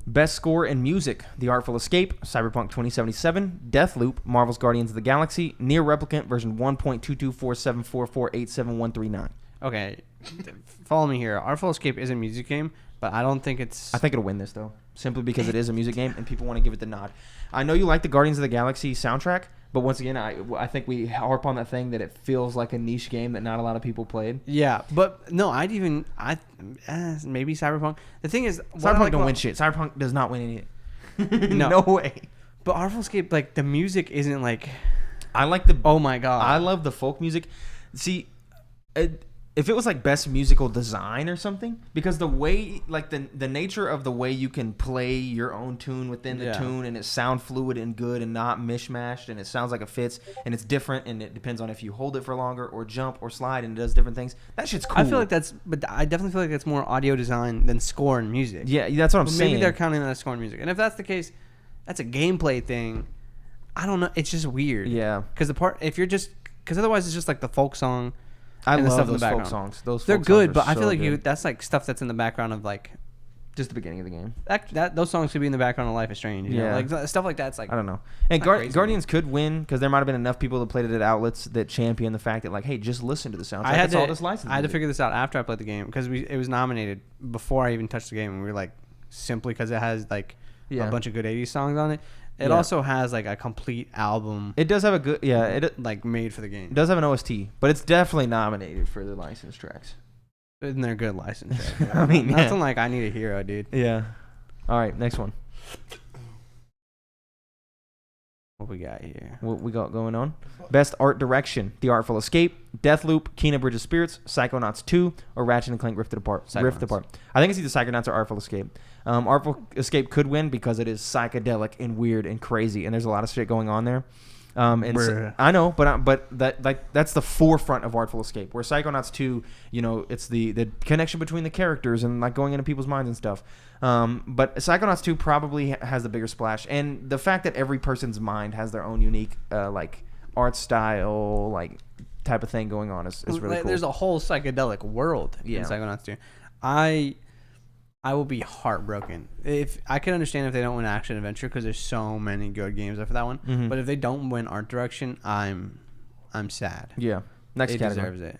Best score in music: The Artful Escape, Cyberpunk 2077, Deathloop, Marvel's Guardians of the Galaxy, Nier Replicant version 1.22474487139. Okay, follow me here. Artful Escape is a music game, but I don't think it's. I think it'll win this though, simply because it is a music game and people want to give it the nod. I know you like the Guardians of the Galaxy soundtrack, but once again, I think we harp on that thing that it feels like a niche game that not a lot of people played. Yeah, but no, maybe Cyberpunk. The thing is, Cyberpunk don't win shit. Cyberpunk does not win anything. No. No way. But Artful Escape, like the music isn't like. I like the. Oh my god! I love the folk music. See, if it was like best musical design or something, because the way, like the nature of the way you can play your own tune within the tune, and it sound fluid and good and not mishmashed, and it sounds like it fits, and it's different, and it depends on if you hold it for longer or jump or slide, and it does different things. That shit's cool. I feel like I definitely feel like that's more audio design than score and music. Yeah, that's what I'm saying. Maybe they're counting that as score and music, and if that's the case, that's a gameplay thing. I don't know. It's just weird. Yeah. Because if you're just because otherwise it's just like the folk song. I and love stuff in those the folk background. songs. They're good, but I so feel like good. that's like stuff that's in the background of like just the beginning of the game. Those songs could be in the background of Life is Strange. You know? Like stuff like that's like I don't know. And Guardians could win because there might have been enough people that played it at outlets that champion the fact that like, hey, just listen to the soundtrack. I had to figure this out after I played the game because it was nominated before I even touched the game, and we were like, simply because it has like a bunch of good 80s songs on it. It also has like a complete album. It does have a good it like made for the game. It does have an OST, but it's definitely nominated for the licensed tracks. And they're good licensed tracks. I mean, nothing like I Need a Hero, dude. Yeah. All right, next one. What we got here? What we got going on? Best art direction: The Artful Escape, Deathloop, Kena Bridge of Spirits, Psychonauts 2, or Ratchet and Clank Rift Apart. I think it's either Psychonauts or Artful Escape. Artful Escape could win because it is psychedelic and weird and crazy, and there's a lot of shit going on there. I know, but that's the forefront of Artful Escape. Where Psychonauts 2, it's the connection between the characters and like going into people's minds and stuff. But Psychonauts 2 probably has the bigger splash, and the fact that every person's mind has their own unique like art style, like type of thing going on is really cool. There's a whole psychedelic world in Psychonauts 2. I will be heartbroken. If I can understand if they don't win action adventure because there's so many good games after that one. Mm-hmm. But if they don't win art direction, I'm sad. Yeah, next category. Deserves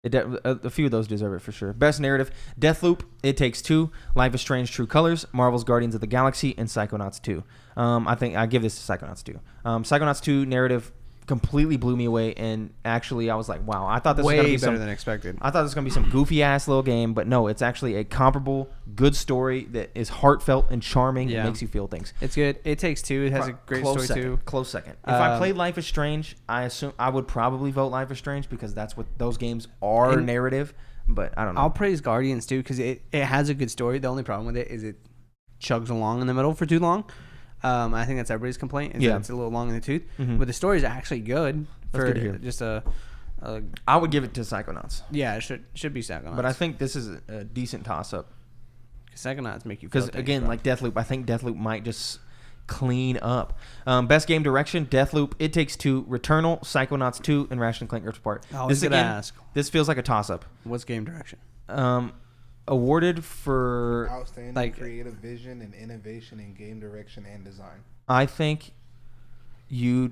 it. A few of those deserve it for sure. Best narrative: Deathloop, It Takes Two, Life is Strange: True Colors, Marvel's Guardians of the Galaxy, and Psychonauts 2. I think I give this to Psychonauts 2. Psychonauts 2 narrative completely blew me away, and actually I was like, wow, I thought this was going to be better than expected. I thought this was going to be some goofy ass little game, but no, it's actually a comparable good story that is heartfelt and charming and makes you feel things. It's good. It Takes Two. It has a great story too. Close second. If I played Life is Strange, I assume I would probably vote Life is Strange because that's what those games are, narrative, but I don't know. I'll praise Guardians too because it has a good story. The only problem with it is it chugs along in the middle for too long. I think that's everybody's complaint. That it's a little long in the tooth, but the story is actually good. That's good to hear. Just I would give it to Psychonauts. Yeah, it should be Psychonauts. But I think this is a decent toss up. Psychonauts make you feel because again, like Deathloop, I think Deathloop might just clean up. Best game direction: Deathloop, It Takes Two, Returnal, Psychonauts 2, and Ratchet and Clank Rift Apart. I was gonna ask. This feels like a toss up. What's game direction? Awarded for outstanding creative vision and innovation in game direction and design. I think you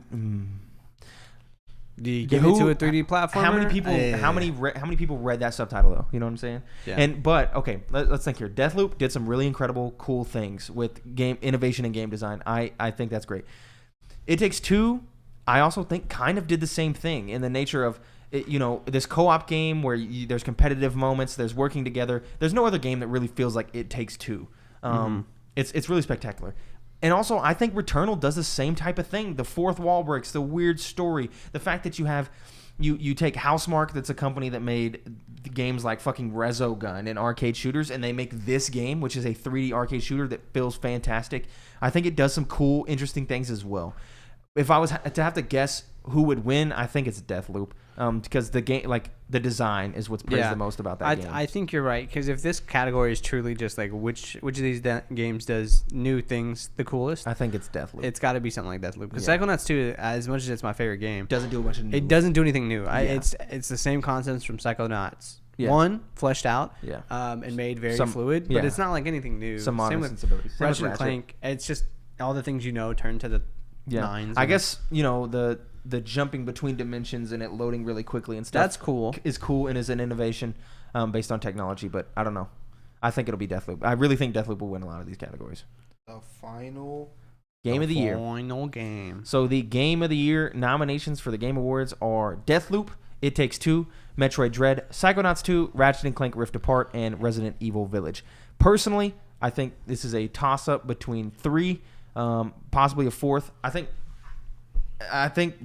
do you give it to a 3D platformer? How many people read that subtitle though? You know what I'm saying? Yeah. Okay, let's think here. Deathloop did some really incredible, cool things with game innovation and game design. I think that's great. It Takes Two, I also think kind of did the same thing in the nature of this co-op game where there's competitive moments, there's working together. There's no other game that really feels like It Takes Two. It's really spectacular. And also, I think Returnal does the same type of thing. The fourth wall breaks, the weird story, the fact that you have you take Housemarque, that's a company that made games like fucking Resogun and arcade shooters, and they make this game, which is a 3D arcade shooter that feels fantastic. I think it does some cool, interesting things as well. If I was to have to guess who would win, I think it's Deathloop, because the game, like the design, is what's praised the most about that game. I think you're right, because if this category is truly just like which of these games does new things the coolest, I think it's Deathloop. It's got to be something like Deathloop. Because Psychonauts 2, as much as it's my favorite game, doesn't do a bunch of new. It doesn't do anything new. It's the same concepts from Psychonauts. Yeah. One fleshed out, and made very fluid, but it's not like anything new. Some modern sensibilities. Ratchet and Clank, it's just all the things turn to the nines. I guess the jumping between dimensions and it loading really quickly and stuff. That's cool. Is cool and is an innovation based on technology, but I don't know. I think it'll be Deathloop. I really think Deathloop will win a lot of these categories. The final game of the year. Final game. So the game of the year nominations for the Game Awards are Deathloop, It Takes Two, Metroid Dread, Psychonauts 2, Ratchet and Clank Rift Apart, and Resident Evil Village. Personally, I think this is a toss-up between three, possibly a fourth. I think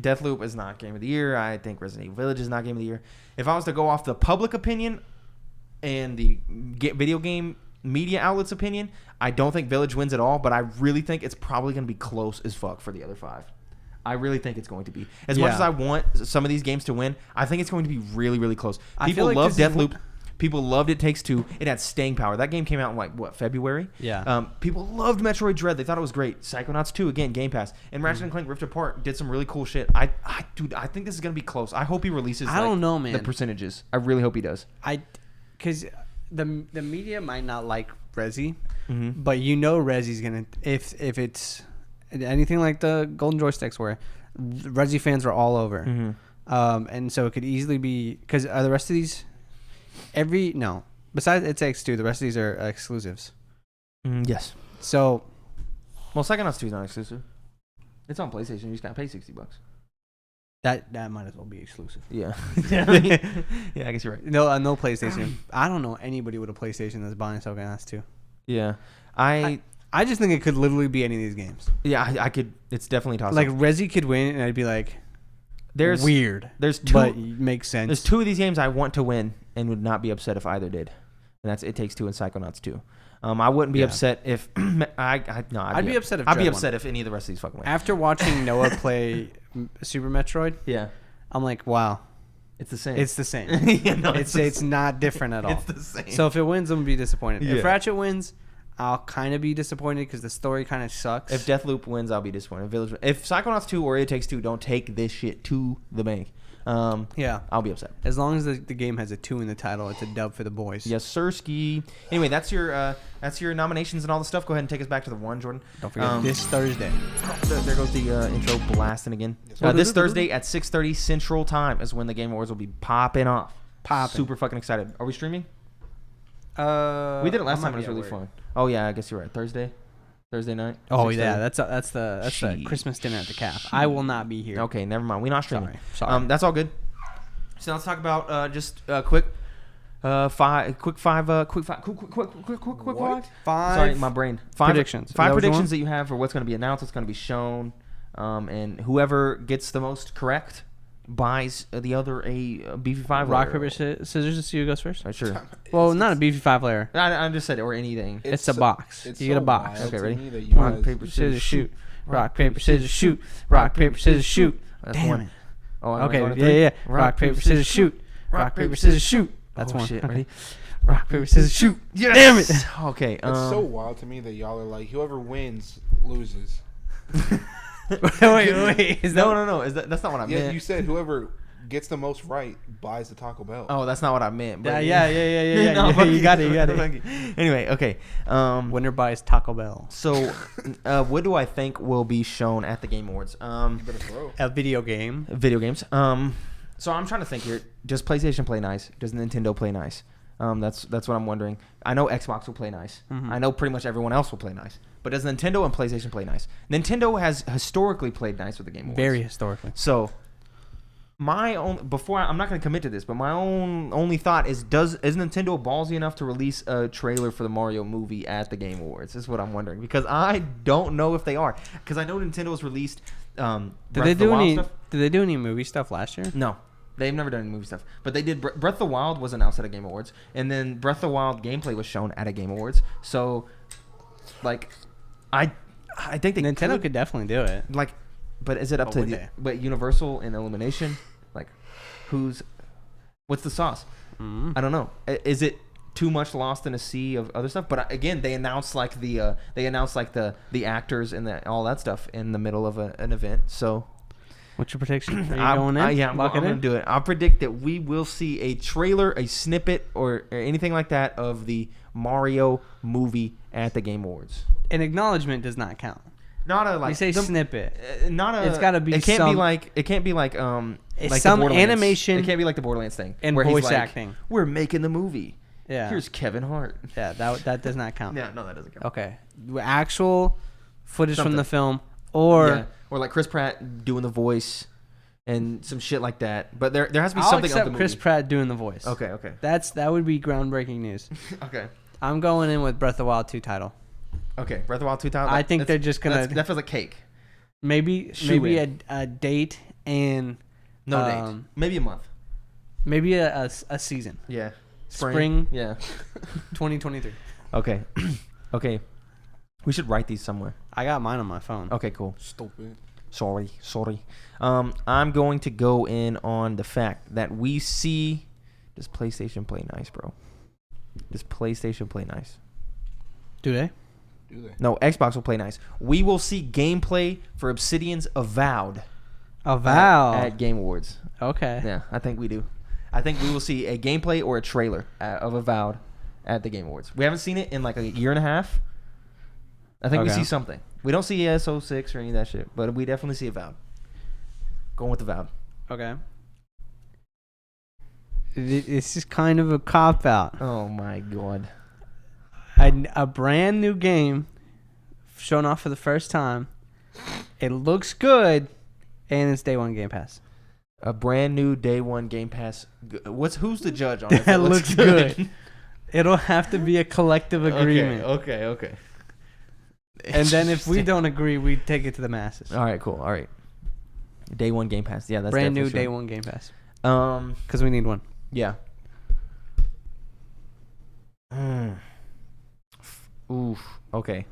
Deathloop is not Game of the Year. I think Resident Evil Village is not Game of the Year. If I was to go off the public opinion and the video game media outlets' opinion, I don't think Village wins at all, but I really think it's probably going to be close as fuck for the other five. I really think it's going to be. As much as I want some of these games to win, I think it's going to be really, really close. People love Deathloop. People loved It Takes Two. It had staying power. That game came out in like what, February? Yeah. People loved Metroid Dread. They thought it was great. Psychonauts 2 again, Game Pass, and Ratchet and Clank Rift Apart did some really cool shit. Dude, I think this is gonna be close. I hope he releases. I don't know, man. The percentages. I really hope he does. Because the media might not like Resi, but Resi's gonna if it's anything like the Golden Joysticks where Resi fans are all over, and so it could easily be because the rest of these, besides It Takes Two, the rest of these are exclusives. Yes. So, well, Psychonauts 2 is not exclusive. It's on PlayStation. You just gotta pay $60. That might as well be exclusive. Yeah. Yeah, I guess you're right. No PlayStation. I don't know anybody with a PlayStation that's buying Psychonauts 2. Yeah. I just think it could literally be any of these games. Yeah, I could. It's definitely toss-up. Like Resi could win, and I'd be like, there's weird. There's two, but it makes sense. There's two of these games I want to win and would not be upset if either did, and that's It Takes Two and Psychonauts 2. I wouldn't be upset if I'd be upset if any of the rest of these fucking win. After watching Noah play Super Metroid, I'm like, wow, it's the same. It's the same. It's not different at all. It's the same. So if it wins, I'm gonna be disappointed. If Ratchet wins, I'll kind of be disappointed because the story kind of sucks. If Deathloop wins, I'll be disappointed. If Psychonauts 2 or It Takes Two don't take this shit to the bank, I'll be upset. As long as the game has a 2 in the title, it's a dub for the boys. Yes, sirski. Anyway, that's your nominations and all the stuff. Go ahead and take us back to the one, Jordan. Don't forget this Thursday. There goes the intro blasting again. This Thursday at 6:30 Central Time is when the Game Awards will be popping off. Super fucking excited. Are we streaming? We did it last time. It was really fun. Oh yeah, I guess you're right. Thursday night. Oh yeah, that's the Christmas dinner at the Calf. I will not be here. Okay, never mind. We're not streaming. Sorry. That's all good. So let's talk about just quick five. Sorry, my brain. Predictions. Five predictions that you have for what's going to be announced, what's going to be shown, and whoever gets the most correct buys the other a BV5 rock paper scissors to see who goes first. Sure. Well, not a BV5 layer. I just said it, or anything. It's a box. You get a box. Okay, ready? Rock paper scissors shoot. Rock paper scissors shoot. Rock paper scissors shoot. Damn it. Oh, okay. Yeah. Rock paper scissors shoot. Rock paper scissors shoot. That's one. Shit, ready? Rock paper scissors shoot. Yes! Damn it. Okay. It's so wild to me that y'all are like, whoever wins loses. Wait. No. That's not what I meant. Yeah, you said whoever gets the most right buys the Taco Bell. Oh, that's not what I meant. But yeah. No, you got it. Anyway, okay. Winner buys Taco Bell. So, what do I think will be shown at the Game Awards? You better throw. A video game. Video games. So I'm trying to think here. Does PlayStation play nice? Does Nintendo play nice? That's what I'm wondering. I know Xbox will play nice. I know pretty much everyone else will play nice. But does Nintendo and PlayStation play nice? Nintendo has historically played nice with the Game Awards. Very historically. So I'm not going to commit to this, but my only thought is Nintendo ballsy enough to release a trailer for the Mario movie at the Game Awards? This is what I'm wondering, because I don't know if they are. Because I know Nintendo has released Did they do any movie stuff last year? No. They've never done any movie stuff. But they did. Breath of the Wild was announced at a Game Awards. And then Breath of the Wild gameplay was shown at a Game Awards. So, like, I think Nintendo could definitely do it. Like, but is it up to Universal and Illumination? Like, what's the sauce? I don't know. Is it too much lost in a sea of other stuff? But again, they announced the actors and all that stuff in the middle of an event. So. What's your prediction? Are you going in? Yeah, I'm going to do it. I'll predict that we will see a trailer, a snippet, or anything like that of the Mario movie at the Game Awards. An acknowledgement does not count. Not a you say snippet. Not a. It's got to be. It can't be like some animation. It can't be like the Borderlands thing and where voice he's like, acting. We're making the movie. Yeah. Here's Kevin Hart. Yeah, that does not count. Yeah, no, that doesn't count. Okay, actual footage from the film, or like Chris Pratt doing the voice. And some shit like that, but there has to be something. I'll accept Chris Pratt doing the voice. Okay. That would be groundbreaking news. Okay. I'm going in with Breath of the Wild 2 title. Okay, Breath of the Wild 2 title. I think they're just gonna. That feels like cake. Maybe a date and date. Maybe a month. Maybe a season. Yeah. Spring. Yeah. 2023. Okay. Okay. We should write these somewhere. I got mine on my phone. Okay. Cool. Stupid. Sorry. I'm going to go in on the fact that we see Does PlayStation play nice, bro? Does PlayStation play nice? Do they? No, Xbox will play nice. We will see gameplay for Obsidian's Avowed. At Game Awards. Okay. Yeah, I think we do. I think we will see a gameplay or a trailer of Avowed at the Game Awards. We haven't seen it in like a year and a half. I think we see something. We don't see SO6 or any of that shit, but we definitely see Avowed. Going with Avowed. Okay. It's just kind of a cop-out. Oh, my God. A brand new game shown off for the first time. It looks good, and it's day one Game Pass. A brand new day one Game Pass. Who's the judge on it? That looks good. It'll have to be a collective agreement. Okay. And then if we don't agree, we take it to the masses. All right, cool. All right. Day one Game Pass. Yeah, that's brand new sure. day one Game Pass. Because we need one. Yeah. Oof. Okay.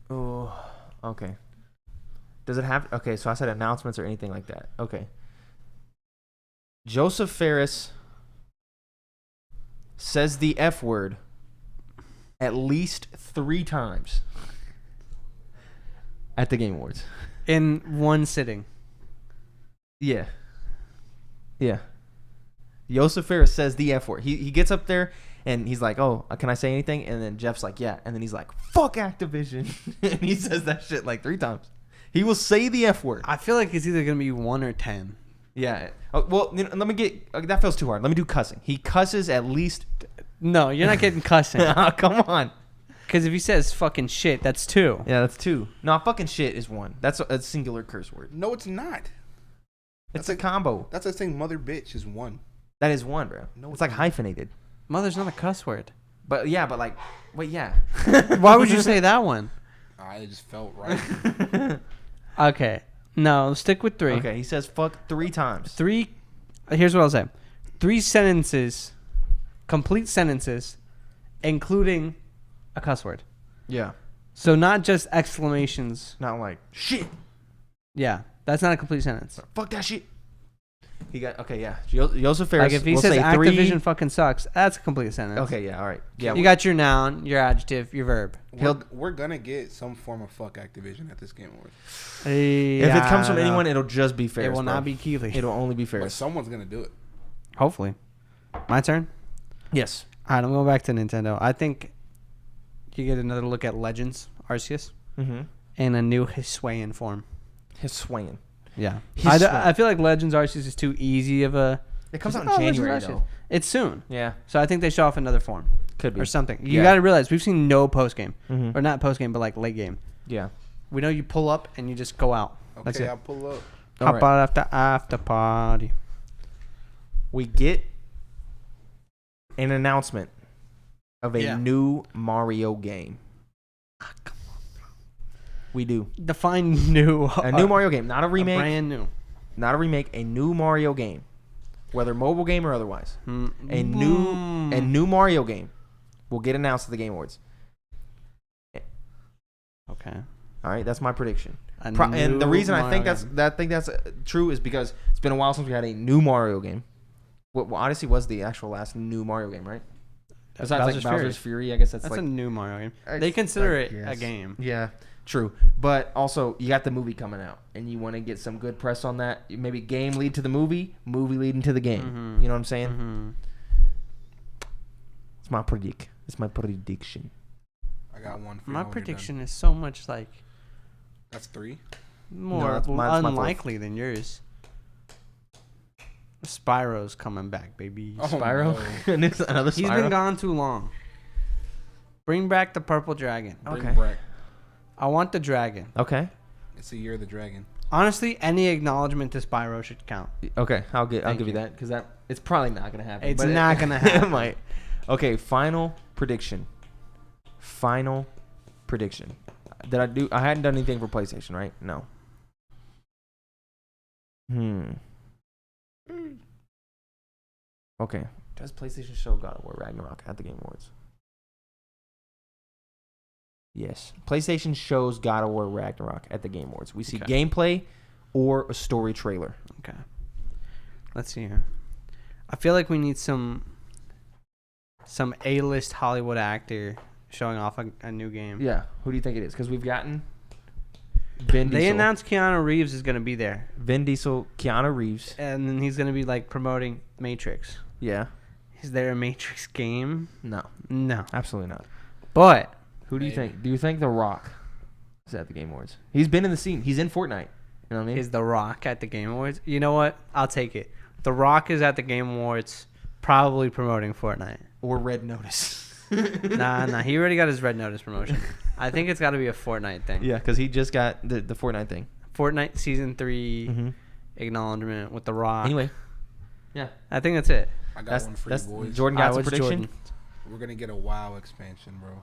Okay. Does it have... Okay, so I said announcements or anything like that. Okay. Joseph Ferris says the F word at least 3 times at the Game Awards. In one sitting. Yeah. Joseph Ferris says the F word. He gets up there and he's like, "Oh, can I say anything?" And then Jeff's like, "Yeah." And then he's like, "Fuck Activision." And he says that shit like 3 times. He will say the F word. I feel like it's either going to be 1 or 10. Yeah. Well, let me get... that feels too hard. Let me do cussing. He cusses at least... No, you're not getting cussing. Oh, come on. Because if he says fucking shit, that's 2. Yeah, that's 2. No, fucking shit is 1. That's a singular curse word. No, it's not. It's a combo. That's like saying mother bitch is 1. That is 1, bro. No, it's like hyphenated. Mother's not a cuss word. But yeah, but like... Wait, yeah. Why would you say that one? I just felt right. Okay. No, stick with 3. Okay, he says fuck 3 times. 3... Here's what I'll say. 3 sentences... Complete sentences... Including... a cuss word. Yeah. So not just exclamations. Not like, shit. Yeah. That's not a complete sentence. Fuck that shit. He got... Okay, yeah. Joseph Ferris... Like if he says Activision fucking sucks, that's a complete sentence. Okay, yeah, all right. Yeah, you got your noun, your adjective, your verb. We're gonna get some form of fuck Activision at this Game Awards. If it comes from anyone, it'll just be Ferris. It will not be Keeley. It'll only be But Ferris. someone's gonna do it. Hopefully. My turn? Yes. All right, I'm going back to Nintendo. I think you get another look at Legends Arceus in a new Hisuian form. Hisuian. Yeah. I feel like Legends Arceus is too easy of a... It comes out in January, though. It's soon. Yeah. So I think they show off another form. Could be. Or something. You got to realize, we've seen no post-game. Mm-hmm. Or not post-game, but like late game. Yeah. We know you pull up and you just go out. Okay, That's it. I'll pull up. Hop out after party. We get an announcement of a new Mario game. Come on, bro. We do. Define new. A new Mario game, not a remake. Brand new. Not a remake, a new Mario game. Whether mobile game or otherwise. A new Mario game will get announced at the Game Awards. Okay. All right, that's my prediction. And the reason I think that's true is because it's been a while since we had a new Mario game. Well, Odyssey was the actual last new Mario game, right? Besides Bowser's Fury, I guess that's like a new Mario game. They consider it a game. Yeah, true. But also, you got the movie coming out, and you want to get some good press on that. Maybe game lead to the movie leading to the game. Mm-hmm. You know what I'm saying? Mm-hmm. It's my prediction. I got one for you. My prediction is so much like... That's 3? More unlikely than yours. Spyro's coming back, baby. Oh, Spyro? No. Another Spyro? He's been gone too long. Bring back the purple dragon. Okay. I want the dragon. Okay. It's the year of the dragon. Honestly, any acknowledgement to Spyro should count. Okay, I'll give you that because it's probably not gonna happen. It's not gonna happen. It might. Okay, final prediction. Did I do? I hadn't done anything for PlayStation, right? No. Okay. Does PlayStation show God of War Ragnarok at the Game Awards? Yes. PlayStation shows God of War Ragnarok at the Game Awards. We see gameplay or a story trailer. Okay. Let's see here. I feel like we need some A-list Hollywood actor showing off a new game. Yeah. Who do you think it is? Because we've gotten Vin Diesel. They announced Keanu Reeves is going to be there. Vin Diesel, Keanu Reeves. And then he's going to be like promoting Matrix. Yeah. Is there a Matrix game? No. No. Absolutely not. But who do you think? Do you think The Rock is at the Game Awards? He's been in the scene. He's in Fortnite. You know what I mean? Is The Rock at the Game Awards? You know what? I'll take it. The Rock is at the Game Awards probably promoting Fortnite. Or Red Notice. Nah. He already got his Red Notice promotion. I think it's got to be a Fortnite thing. Yeah, because he just got the Fortnite thing. Fortnite Season 3 acknowledgement with The Rock. Anyway. Yeah. I think that's it. I got one for you boys. Jordan got some prediction. Jordan. We're going to get a WoW expansion, bro.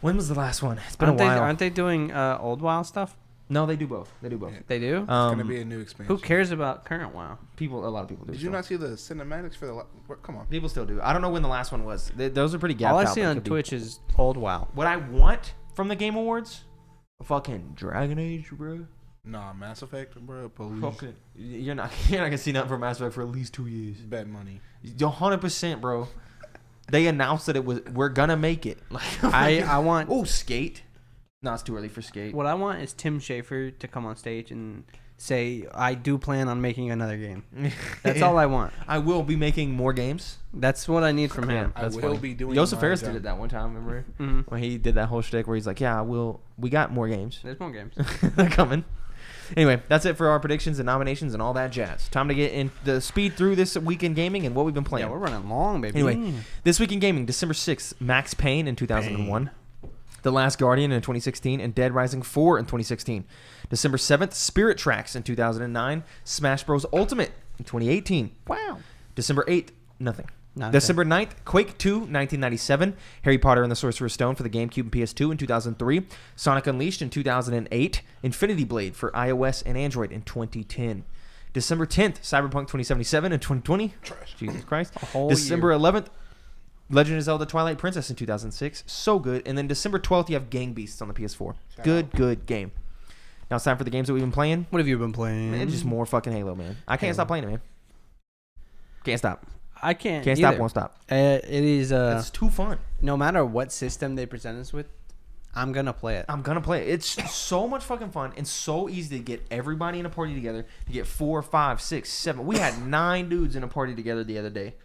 When was the last one? It's been a while. Aren't they doing old WoW stuff? No, they do both. They do both. Yeah. They do? It's going to be a new expansion. Who cares about current WoW? A lot of people do. Did you not see the cinematics for the... Come on. People still do. I don't know when the last one was. Those are pretty gapped All I out, see on Twitch is old WoW. What I want from the Game Awards? A fucking Dragon Age, bro. Nah, Mass Effect, bro. Police. Fucking, you're not gonna see nothing from Mass Effect for at least 2 years. Bet money. 100%, bro. They announced that we're gonna make it. Like, I want... Oh, Skate. No, it's too early for Skate. What I want is Tim Schafer to come on stage and say, I do plan on making another game. That's all I want. I will be making more games. That's what I need from him. I will be doing... Joseph Ferris did it that one time, remember? Mm-hmm. When he did that whole shtick where he's like, yeah, we got more games. There's more games. They're coming. Anyway, that's it for our predictions and nominations and all that jazz. Time to get in the speed through this week in gaming and what we've been playing. Yeah, we're running long, baby. Anyway, this week in gaming, December 6th, Max Payne in 2001. The Last Guardian in 2016, and Dead Rising 4 in 2016. December 7th, Spirit Tracks in 2009. Smash Bros. Ultimate in 2018. Wow. December 8th, nothing. December 9th, Quake 2, 1997. Harry Potter and the Sorcerer's Stone for the GameCube and PS2 in 2003. Sonic Unleashed in 2008. Infinity Blade for iOS and Android in 2010. December 10th, Cyberpunk 2077 in 2020. Trash. Jesus Christ. December 11th, Legend of Zelda Twilight Princess in 2006. So good. And then December 12th, you have Gang Beasts on the PS4. Good game. Now it's time for the games that we've been playing. What have you been playing? Man, just more fucking Halo, man. I can't stop playing it, man. Can't stop. I can't stop, either. won't stop. It is... It's too fun. No matter what system they present us with, I'm going to play it. I'm going to play it. It's so much fucking fun and so easy to get everybody in a party together. To get 4, 5, 6, 7. We had 9 dudes in a party together the other day.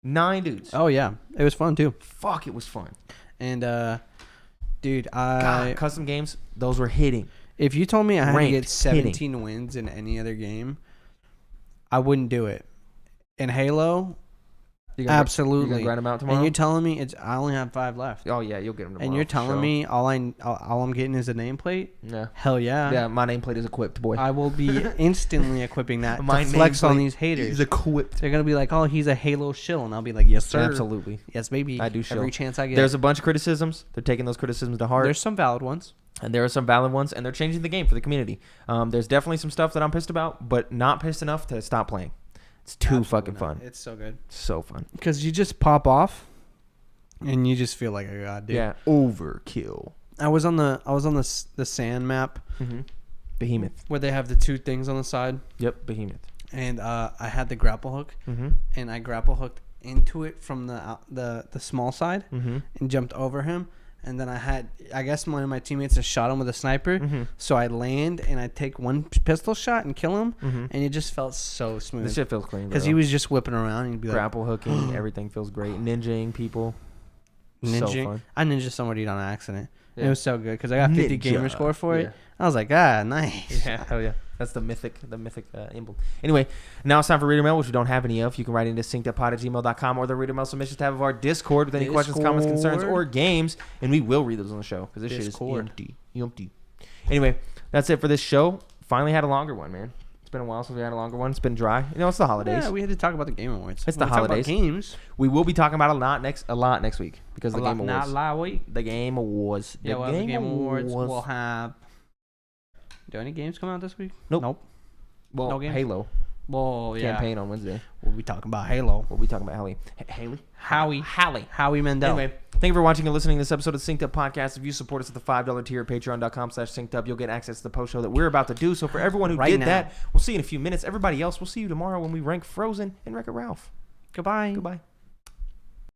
9 dudes. Oh, yeah. It was fun, too. Fuck, it was fun. And, dude, God, custom games, those were hitting. If you told me I had to get 17 hitting. wins in any other game, I wouldn't do it. In Halo, absolutely. You're gonna grind them out tomorrow? And you're telling me I only have 5 left. Oh, yeah, you'll get them tomorrow. And you're telling me all I'm getting is a nameplate? Yeah. Hell yeah. Yeah, my nameplate is equipped, boy. I will be instantly equipping that My to flex on nameplate these haters. is equipped. They're going to be like, oh, he's a Halo shill. And I'll be like, yes, sir. Absolutely. Yes, baby. I do shill. Every chance I get. There's a bunch of criticisms. They're taking those criticisms to heart. There's some valid ones. And there are some valid ones, and they're changing the game for the community. There's definitely some stuff that I'm pissed about, but not pissed enough to stop playing. It's too fucking fun. It's so good. So fun. Because you just pop off, and you just feel like a god, dude. Yeah, overkill. I was on the sand map. Mm-hmm. Behemoth. Where they have the 2 things on the side. Yep, Behemoth. And I had the grapple hook, and I grapple hooked into it from the small side, and jumped over him. And then I guess one of my teammates has shot him with a sniper. So I land and I take one pistol shot and kill him. And it just felt so smooth. This shit feels clean, because he was just whipping around and he'd be grapple like, hooking, everything feels great. Ninjaing people. So fun. I ninja somebody on accident. Yeah. It was so good because I got 50 gamer score for it. Yeah. I was like, nice. Yeah, hell yeah. That's the mythic emblem. Anyway, now it's time for reader mail, which we don't have any of. You can write into synceduppod@gmail.com or the reader mail submissions tab of our Discord with any questions, comments, concerns, or games, and we will read those on the show because this shit is empty. Anyway, that's it for this show. Finally had a longer one, man. It's been a while since we had a longer one. It's been dry. You know, it's the holidays. Yeah, we had to talk about the Game Awards. It's the holidays. Games. We will be talking about a lot next week because the Game Awards. Not last week. The Game Awards. Yeah, well, the Game Awards will have. Do any games come out this week? Nope. Well, no games? Halo. Well, yeah. campaign on Wednesday. We'll be talking about Halo. We'll be talking about Howie Mandel. Anyway, thank you for watching and listening to this episode of Synced Up Podcast. If you support us at the $5 tier at patreon.com/synced-up, you'll get access to the post show that we're about to do. So for everyone who did that, we'll see you in a few minutes. Everybody else, we'll see you tomorrow when we rank Frozen and Wreck-It Ralph. Goodbye. Goodbye.